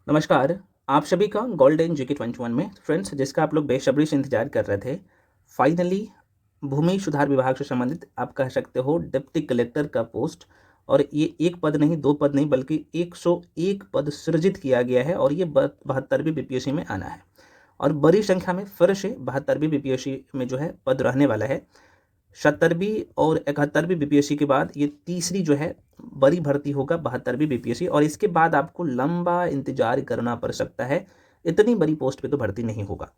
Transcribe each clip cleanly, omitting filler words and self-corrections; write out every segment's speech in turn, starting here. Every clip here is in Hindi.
नमस्कार। आप सभी का गोल्डन जीके 21 में फ्रेंड्स, जिसका आप लोग बेसब्री से इंतजार कर रहे थे, फाइनली भूमि सुधार विभाग से संबंधित आप कह सकते हो डिप्टी कलेक्टर का पोस्ट। और ये एक पद नहीं, दो पद नहीं, बल्कि 101 पद सृजित किया गया है और ये 72वीं बीपीएससी में आना है। और बड़ी संख्या में फिर से 72वीं बीपीएससी में जो है पद रहने वाला है। 70वीं और 71वीं बीपीएससी के बाद ये तीसरी जो है बड़ी भर्ती होगा 72वीं बीपीएससी, और इसके बाद आपको लंबा इंतजार करना पड़ सकता है। इतनी बड़ी पोस्ट पे तो भर्ती नहीं होगा,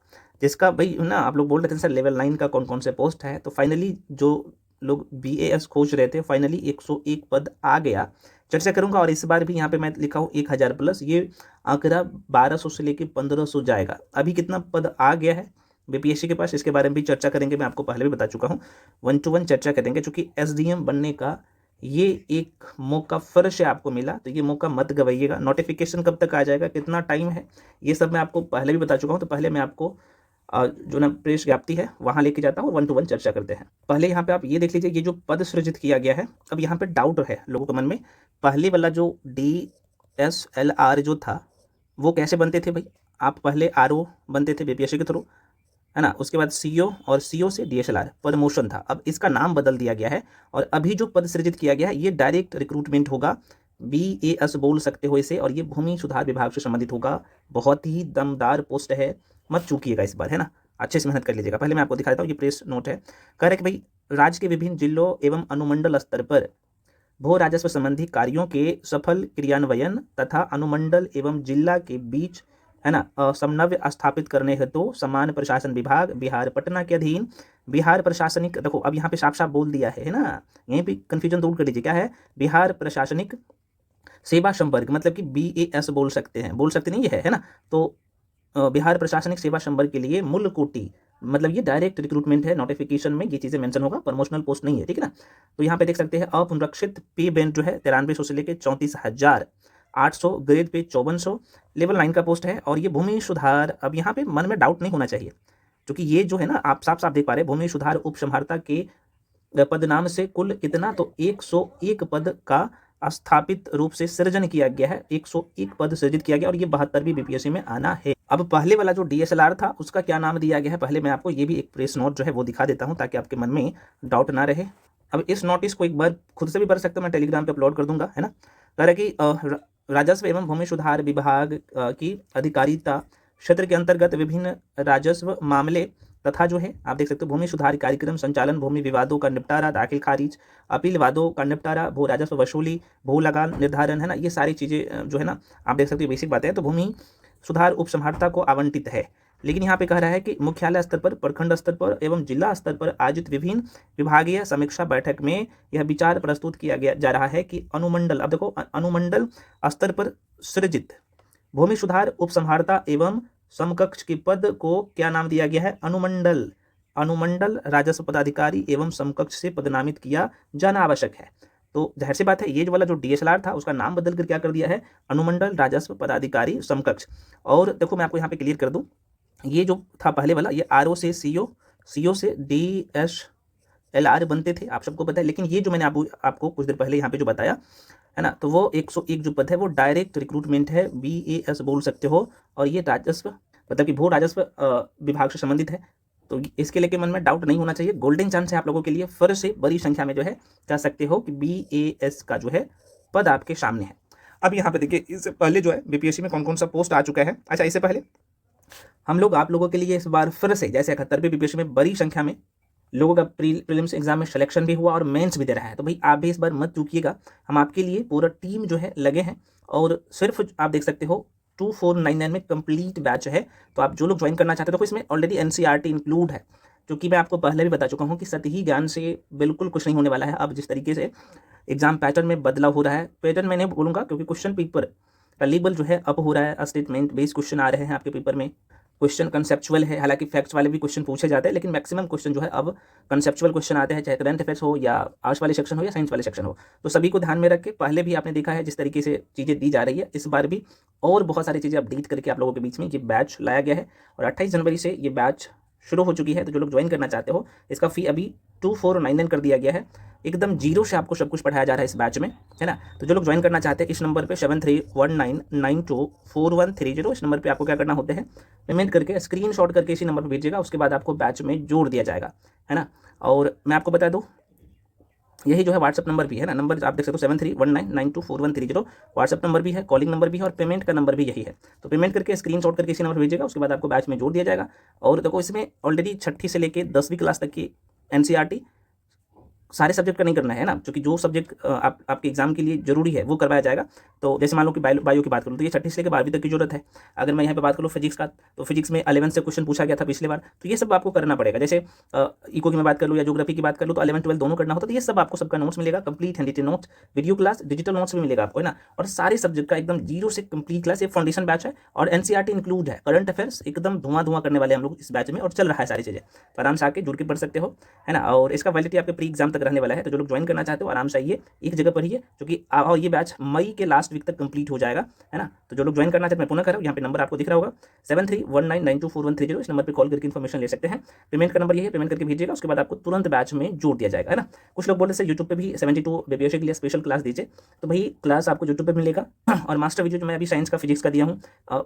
जिसका भाई ना आप लोग बोल रहे थे सर लेवल 9 का कौन कौन से पोस्ट है, तो फाइनली जो लोग बीएएस खोज रहे थे फाइनली 101 पद आ गया। चर्चा करूंगा, और इस बार भी यहाँ पे मैं लिखा हूँ 1000 प्लस, ये आंकड़ा 1200 से लेकर 1500 जाएगा। अभी कितना पद आ गया है बीपीएससी के पास, इसके बारे में भी चर्चा करेंगे। मैं आपको पहले भी बता चुका हूँ, 1 to 1 चर्चा करेंगे, क्योंकि एसडीएम बनने का ये एक मौका फिर से आपको मिला, तो ये मौका मत गवाइएगा। नोटिफिकेशन कब तक आ जाएगा, कितना टाइम है, ये सब मैं आपको पहले भी बता चुका हूँ। तो पहले मैं आपको जो ना प्रेस व्याप्ति है वहाँ लेके जाता हूँ, 1 to 1 चर्चा करते हैं। पहले यहाँ पे आप ये देख लीजिए, ये जो पद सृजित किया गया है। अब यहाँ पे डाउट है लोगों के मन में, पहले वाला जो DSLR जो था वो कैसे बनते थे भाई। आप पहले RO बनते थे बीपीएससी के थ्रू, है ना, उसके बाद सीओ, और सीओ से डीएसएलआर प्रमोशन था। अब इसका नाम बदल दिया गया है, और अभी जो पद सृजित किया गया है ये डायरेक्ट रिक्रूटमेंट होगा, बीएएस बोल सकते हो इसे, और ये भूमि सुधार विभाग से संबंधित होगा। बहुत ही दमदार पोस्ट है, मत चूकिएगा इस बार, है ना, अच्छे से मेहनत कर लीजिएगा। पहले मैं आपको दिखा देता हूँ, ये प्रेस नोट है। कह रहे कि भाई राज्य के विभिन्न जिलों एवं अनुमंडल स्तर पर भू राजस्व संबंधी कार्यों के सफल क्रियान्वयन तथा अनुमंडल एवं जिला के बीच, है ना, समन्वय स्थापित करने हेतु समान प्रशासन विभाग बिहार पटना के अधीन बिहार प्रशासनिक, देखो अब यहाँ पे साफ साफ बोल दिया है ना, यहीं पे कंफ्यूजन दूर कर दीजिए। क्या है, बिहार प्रशासनिक सेवा संवर्ग, मतलब कि BAS बोल सकते हैं, बोल सकते नहीं ये है ना। तो बिहार प्रशासनिक सेवा संवर्ग के लिए मूल कोटि, मतलब ये डायरेक्ट रिक्रूटमेंट है। नोटिफिकेशन में ये चीज़ें मेंशन होगा, प्रमोशनल पोस्ट नहीं है, ठीक है ना। तो यहाँ पे देख सकते हैं अपुनरीक्षित पे बैंड जो है 9300 से लेकर 34,800, ग्रेड पे 5400, लेवल 9 का पोस्ट है। और ये भूमि सुधार, अब यहाँ पे मन में डाउट नहीं होना चाहिए, क्योंकि ये जो है ना आप साफ साफ देख पा रहे हैं, भूमि सुधार उपसंहर्ता के पद नाम से कुल कितना, तो 101 पद का स्थापित रूप से सृजन किया गया है। 101 पद सृजित किया गया, और ये 72वीं बीपीएससी में आना है। अब पहले वाला जो डीएसएलआर था उसका क्या नाम दिया गया है, पहले मैं आपको ये भी एक प्रेस नोट जो है वो दिखा देता हूँ, ताकि आपके मन में डाउट ना रहे। अब इस नोटिस को एक बार खुद से भी पढ़ सकते हो, मैं टेलीग्राम पे अपलोड कर दूंगा, है ना। कह रहा है कि राजस्व एवं भूमि सुधार विभाग की अधिकारिता क्षेत्र के अंतर्गत विभिन्न राजस्व मामले तथा जो है आप देख सकते हो भूमि सुधार कार्यक्रम संचालन, भूमि विवादों का निपटारा, दाखिल खारिज, अपील वादों का निपटारा, भू राजस्व वसूली, भू लगान निर्धारण, है ना, ये सारी चीज़ें जो है ना आप देख सकते हो बेसिक बातें हैं। तो भूमि सुधार उपसंहर्ता को आवंटित है, लेकिन यहाँ पे कह रहा है कि मुख्यालय स्तर पर, प्रखंड स्तर पर एवं जिला स्तर पर आयोजित विभिन्न विभागीय समीक्षा बैठक में यह विचार प्रस्तुत किया गया जा रहा है कि अनुमंडल, अब देखो अनुमंडल स्तर पर सृजित भूमि सुधार उपसंहर्ता एवं समकक्ष के पद को क्या नाम दिया गया है, अनुमंडल। अनुमंडल राजस्व पदाधिकारी एवं समकक्ष से पदनामित किया जाना आवश्यक है। तो जाहिर सी बात है, ये जो वाला जो डीएसएलआर था उसका नाम बदल कर क्या कर दिया है, अनुमंडल राजस्व पदाधिकारी समकक्ष। और देखो मैं आपको यहाँ पे क्लियर कर दूं, ये जो था पहले वाला, ये RO से सीओ, सीओ से DSLR बनते थे, आप सबको पता है। लेकिन ये जो मैंने आपको कुछ देर पहले यहाँ पे जो बताया, है ना, तो वो 101 जो पद है वो डायरेक्ट रिक्रूटमेंट है, BAS बोल सकते हो। और ये राजस्व, मतलब कि भू राजस्व विभाग से संबंधित है। तो इसके लेके मन में डाउट नहीं होना चाहिए। गोल्डन चांस है आप लोगों के लिए, फिर से बड़ी संख्या में जो है कह सकते हो कि BAS का जो है पद आपके सामने है। अब यहाँ पे देखिए, इससे पहले जो है बीपीएससी में कौन कौन सा पोस्ट आ चुका है। अच्छा, इससे पहले हम लोग आप लोगों के लिए इस बार फिर से, जैसे 71वीं बीपीएससी में बड़ी संख्या में लोगों का प्रीलिम्स एग्जाम में सिलेक्शन भी हुआ और मेंस भी दे रहा है, तो भाई आप भी इस बार मत चूकिएगा। हम आपके लिए पूरा टीम जो है लगे हैं, और सिर्फ आप देख सकते हो 2499 में कंप्लीट बैच है। तो आप जो लोग ज्वाइन करना चाहते हो, तो इसमें ऑलरेडी एनसीईआरटी इंक्लूड है, क्योंकि मैं आपको पहले भी बता चुका हूँ कि सतही ज्ञान से बिल्कुल कुछ नहीं होने वाला है। अब जिस तरीके से एग्जाम पैटर्न में बदलाव हो रहा है, पैटर्न मैं नहीं बोलूँगा, क्योंकि क्वेश्चन पेपर का लेवल जो है अप हो रहा है, स्टेटमेंट बेस्ड क्वेश्चन आ रहे हैं आपके पेपर में। क्वेश्चन कंसेप्चुअल है, हालांकि फैक्ट्स वाले भी क्वेश्चन पूछे जाते हैं, लेकिन मैक्सिमम क्वेश्चन जो है अब कंसेप्चुअल क्वेश्चन आते हैं, चाहे करंट अफेयर्स हो या आर्ट्स वाले सेक्शन हो या साइंस वाले सेक्शन हो। तो सभी को ध्यान में रख के, पहले भी आपने देखा है जिस तरीके से चीज़ें दी जा रही है, इस बार भी और बहुत सारी चीज़ें अपडेट करके आप लोगों के बीच में ये बैच लाया गया है। और 28 जनवरी से ये बैच शुरू हो चुकी है। तो जो लोग ज्वाइन करना चाहते हो, इसका फ़ी अभी 2499 कर दिया गया है। एकदम जीरो से आपको सब कुछ पढ़ाया जा रहा है इस बैच में, है ना। तो जो लोग ज्वाइन करना चाहते हैं, इस नंबर पे 7319924130, इस नंबर पे आपको क्या करना होता है, पेमेंट करके स्क्रीनशॉट करके इसी नंबर पर भेजिएगा। उसके बाद आपको बैच में जोड़ दिया जाएगा, है ना। और मैं आपको बता दूँ, यही जो है व्हाट्सअप नंबर भी है ना, नंबर आप देख सकते हो 7319924130, व्हाट्सअप नंबर भी है, कॉलिंग नंबर भी है और पेमेंट का नंबर भी यही है। तो पेमेंट करके स्क्रीनशॉट करके इसी नंबर भेजिएगा, उसके बाद आपको बैच में जोड़ दिया जाएगा। और देखो, इसमें ऑलरेडी 6ठी से लेके 10वीं क्लास तक की एनसीईआरटी सारे सब्जेक्ट का नहीं करना है ना, क्योंकि जो सब्जेक्ट आपके एग्जाम के लिए जरूरी है वो करवाया जाएगा। तो जैसे मान लो कि बायो की बात करूँ तो ये 6ठी से लेकर 12वीं तक की जरूरत है। अगर मैं यहाँ पे बात करूँ फिजिक्स का, तो फिजिक्स में 11 से क्वेश्चन पूछा गया था पिछली बार, तो ये सब आपको करना पड़ेगा। जैसे इको की मैं बात कर लूँ या ज्योग्राफी की बात कर लूँ, तो 11 12 दोनों करना होता है। तो ये सब आपको सबका नोट्स मिलेगा, complete handwritten notes, video class, digital notes भी मिलेगा आपको, है ना। और सारे सब्जेक्ट का एकदम जीरो से कंप्लीट क्लास, ये फाउंडेशन बैच है और एनसीईआरटी इंक्लूड है। करंट अफेयर्स एकदम धुआं करने वाले हम लोग इस बैच में, और चल रहा है सारी चीज़ें, तो आराम से आके जुड़ के पढ़ सकते हो, है ना। और इसका वैलिडिटी आपके प्री एग्जाम तक रहने वाला है। तो जो लोग ज्वाइन करना चाहते हो, आराम से आइए, एक जगह पढ़िए, क्योंकि और ये बैच मई के लास्ट वीक तक कंप्लीट हो जाएगा, है ना। तो जो लोग ज्वाइन करना चाहते हैं, मैं पुनः कर रहा हूँ, यहाँ पे नंबर आपको दिख रहा होगा 7319924130, इस नंबर पे कॉल करके इन्फॉर्मेशन ले सकते हैं। पेमेंट का नंबर ये है, पेमेंट करके भेजिएगा, उसके बाद आपको तुरंत बैच में जोड़ दिया जाएगा, है ना। कुछ लोग बोले सर यूट्यूब पे भी 72 बेबियोशी के लिए स्पेशल क्लास दीजिए, तो भाई क्लास आपको यूट्यूब पे मिलेगा। और मास्टर वीडियो जो मैं अभी साइंस का, फिजिक्स का दिया हूँ,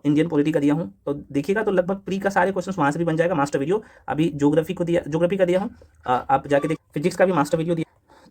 इंडियन पॉलिटी का दिया हूँ, तो देखिएगा तो लगभग प्री का सारे क्वेश्चन वहाँ से भी बन जाएगा। मास्टर वीडियो अभी ज्योग्राफी का दिया हूँ, आप जाके देख। फिजिक्स का भी मास्टर वीडियो दिया,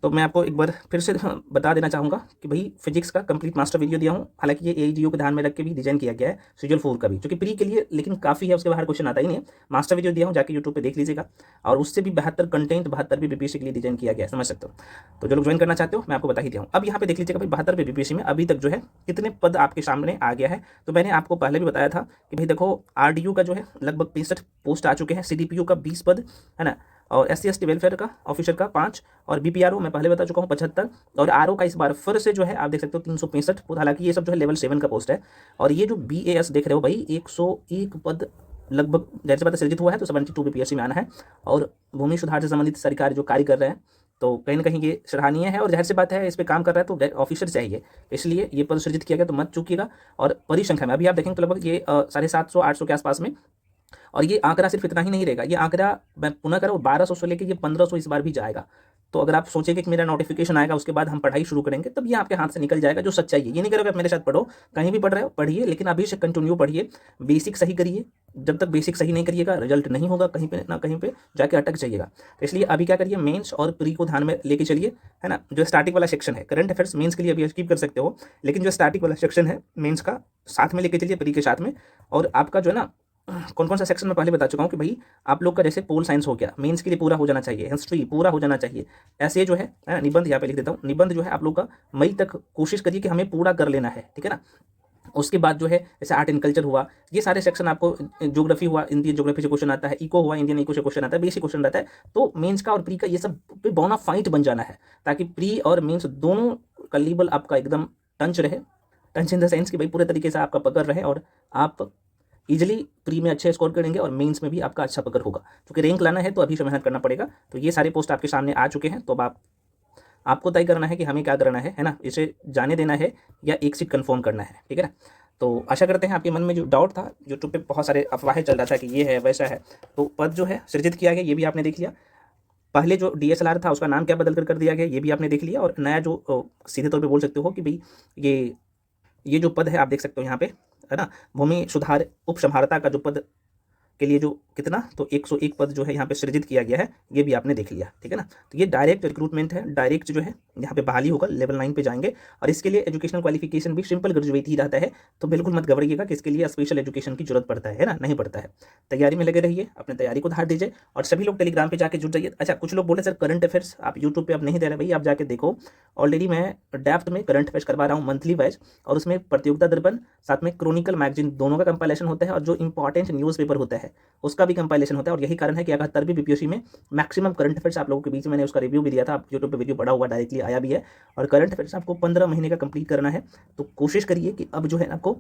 तो मैं आपको एक बार फिर से बता देना चाहूँगा कि भाई फिजिक्स का कंप्लीट मास्टर वीडियो दिया हूँ। हालांकि ये एईडीओ को ध्यान में रख के भी डिजाइन किया गया है, सीजल 4 का भी, जो कि प्री के लिए लेकिन काफ़ी है, उसके बाहर क्वेश्चन आता ही नहीं है। मास्टर वीडियो दिया हूँ, जाके यूट्यूब पे देख लीजिएगा। और उससे भी 72 कंटेंट, 72 भी बीपीएससी के लिए डिजाइन किया गया है, समझ सकते हो। तो जो लोग ज्वाइन करना चाहते हो, मैं आपको बता ही दिया हूँ। अब यहाँ पे देख लीजिएगा भाई, 72 पे बीपीएससी में अभी तक जो है कितने पद आपके सामने आ गया है। तो मैंने आपको पहले भी बताया था कि भाई देखो, आरडीयू का जो है लगभग 65 पोस्ट आ चुके हैं, सीडीपीयू का 20 पद, है ना। और SC/ST वेलफेयर का ऑफिसर का 5, और BPRO मैं पहले बता चुका हूँ 75, और RO का इस बार फिर से जो है आप देख सकते हो 365 पद। हालांकि ये सब जो है लेवल 7 का पोस्ट है। और ये जो BAS देख रहे हो भाई, 101 पद लगभग जैसे सी बात सृजित हुआ है, तो 72 बीपीएससी में आना है। और भूमि सुधार से संबंधित सरकार जो कार्य कर रहे हैं, तो कहीं ना कहीं ये सराहनीय है। और जाहिर सी बात है, इस पर काम कर रहा है तो ऑफिसर चाहिए, इसलिए ये पद सृजित किया गया, तो मत चूकिएगा। और परिसंख्या में अभी आप देखेंगे तो लगभग ये 750-800 के आसपास में। और ये आंकड़ा सिर्फ इतना ही नहीं रहेगा, ये आंकड़ा मैं पुनः करूँ 1200 से लेकर ये 1500 इस बार भी जाएगा। तो अगर आप सोचेंगे कि मेरा नोटिफिकेशन आएगा उसके बाद हम पढ़ाई शुरू करेंगे, तब ये आपके हाथ से निकल जाएगा, जो सच्चाई है। ये नहीं करोगे आप मेरे साथ पढ़ो, कहीं भी पढ़ रहे हो पढ़िए, लेकिन अभी से कंटिन्यू पढ़िए, बेसिक सही करिए। जब तक बेसिक सही नहीं करिएगा, रिजल्ट नहीं होगा, कहीं पे ना कहीं पे जाके अटक जाइएगा। तो इसलिए अभी क्या करिए, मेंस और प्री को ध्यान में लेके चलिए, है ना। जो स्टार्टिंग वाला सेक्शन है करंट अफेयर्स, मेंस के लिए अभी स्किप कर सकते हो, लेकिन जो स्टार्टिंग वाला सेक्शन है मेंस का, साथ में लेके चलिए प्री के साथ में। और आपका जो है ना, कौन कौन सा सेक्शन मैं पहले बता चुका हूँ कि भाई आप लोग का जैसे पोल साइंस हो गया, मेंस के लिए पूरा हो जाना चाहिए, हिस्ट्री पूरा हो जाना चाहिए। ऐसे जो है निबंध, यहाँ पे लिख देता हूँ, निबंध जो है आप लोग का मई तक कोशिश करिए कि हमें पूरा कर लेना है, ठीक है ना। उसके बाद जो है जैसे आर्ट एंड कल्चर हुआ, ये सारे सेक्शन आपको, ज्योग्राफी हुआ, इंडियन ज्योग्राफी से क्वेश्चन आता है, इको हुआ, इंडियन इको से क्वेश्चन आता है, बेसिक क्वेश्चन रहता है। तो मेंस का और प्री का ये सब पे बोना फाइट बन जाना है, ताकि प्री और मेंस दोनों का लेवल आपका एकदम टंच रहे, टंच इन द सेंस कि भाई पूरे तरीके से आपका पकड़ रहे, और आप इजीली प्री में अच्छे स्कोर करेंगे और मेंस में भी आपका अच्छा पकड़ होगा। क्योंकि रैंक लाना है तो अभी से मेहनत करना पड़ेगा। तो ये सारे पोस्ट आपके सामने आ चुके हैं, तो अब आपको तय करना है कि हमें क्या करना है ना, इसे जाने देना है या एक सीट कंफर्म करना है, ठीक है ना। तो आशा करते हैं आपके मन में जो डाउट था, यूट्यूब पे बहुत सारे अफवाहें चल रहा था कि ये है वैसा है, तो पद जो है सृजित किया गया, ये भी आपने देख लिया। पहले जो DSLR था उसका नाम क्या बदल कर दिया गया, ये भी आपने देख लिया। और नया जो सीधे तौर पे बोल सकते हो कि भाई ये जो पद है आप देख सकते हो यहाँ पे, है ना, भूमि सुधार उपसंहारता का जो पद के लिए जो कितना, तो 101 पद जो है यहाँ पे सृजित किया गया है, ये भी आपने देख लिया, ठीक है ना। तो ये डायरेक्ट रिक्रूटमेंट है, डायरेक्ट जो है यहाँ पे बहाली होगा, लेवल 9 पे जाएंगे। और इसके लिए एजुकेशनल क्वालिफिकेशन भी सिंपल ग्रेजुएट ही रहता है, तो बिल्कुल मत घबराइएगा कि इसके लिए स्पेशल एजुकेशन की जरूरत पड़ता है ना, नहीं पड़ता है। तैयारी में लगे रहिए, अपने तैयारी को धार दीजिए, और सभी लोग टेलीग्राम पे जाके जुड़ जाइए। अच्छा, कुछ लोग बोले सर करंट अफेयर्स आप यूट्यूब पे अब नहीं दे रहे, भाई आप जाके देखो, ऑलरेडी मैं डेप्थ में करंट अफेयर्स करवा रहा हूँ मंथली वाइज, और उसमें प्रतियोगिता दर्पण साथ में क्रॉनिकल मैगजीन दोनों का कंपाइलेशन होता है, और जो इंपॉर्टेंट न्यूज़ पेपर होता है उसका भी कंपाइलेशन होता है। और यही कारण है कि 71वीं बीपीएससी में मैक्सिमम करंट अफेयर्स आप लोगों के बीच में, मैंने उसका रिव्यू भी दिया था, आप यूट्यूब पे वीडियो पड़ा हुआ डायरेक्टली आया भी है। और करंट अफेयर्स आपको 15 महीने का कंप्लीट करना है, तो कोशिश करिए कि अब जो है आपको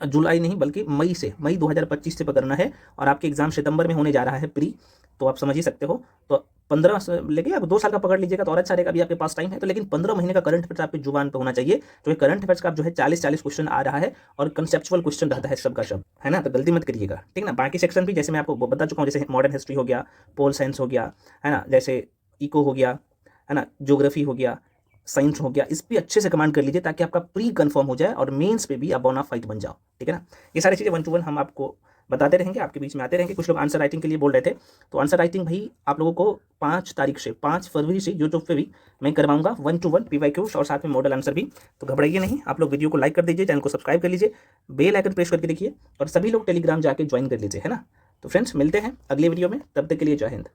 जुलाई नहीं बल्कि मई 2025 से पकड़ना है, और आपके एग्जाम सितंबर में होने जा रहा है प्री, तो आप समझ ही सकते हो। तो 15 से लेके आप 2 साल का पकड़ लीजिएगा तो और अच्छा रहेगा, अभी आपके पास टाइम है। तो लेकिन 15 महीने का करंट अफेयर्स आपकी जुबान पे होना चाहिए, जो है करंट अफेयर्स का जो है 40 क्वेश्चन आ रहा है, और कंसेप्चुअल क्वेश्चन रहता है सबका सब, है ना, तो गलती मत करिएगा, ठीक ना। बाकी सेक्शन भी जैसे मैं आपको बता चुका हूँ, जैसे मॉडर्न हिस्ट्री हो गया, पोल साइंस हो गया, है ना, जैसे इको हो गया, है ना, ज्योग्राफी हो गया, साइंस हो गया, इस पर अच्छे से कमांड कर लीजिए ताकि आपका प्री कंफर्म हो जाए और मेंस पे भी आप बोनाफाइड बन जाओ, ठीक है ना। ये सारी चीज़ें 1 to 1 हम आपको बताते रहेंगे, आपके बीच में आते रहेंगे। कुछ लोग आंसर राइटिंग के लिए बोल रहे थे, तो आंसर राइटिंग भाई आप लोगों को 5 फरवरी से यूट्यूब पे भी मैं करवाऊंगा 1 to 1 PYQ और साथ में मॉडल आंसर भी। तो घबराइए नहीं, आप लोग वीडियो को लाइक कर दीजिए, चैनल को सब्सक्राइब कर लीजिए, बेल आइकन प्रेस करके देखिए, और सभी लोग टेलीग्राम जाके ज्वाइन कर लीजिए, है ना। तो फ्रेंड्स मिलते हैं अगले वीडियो में, तब तक के लिए जय हिंद।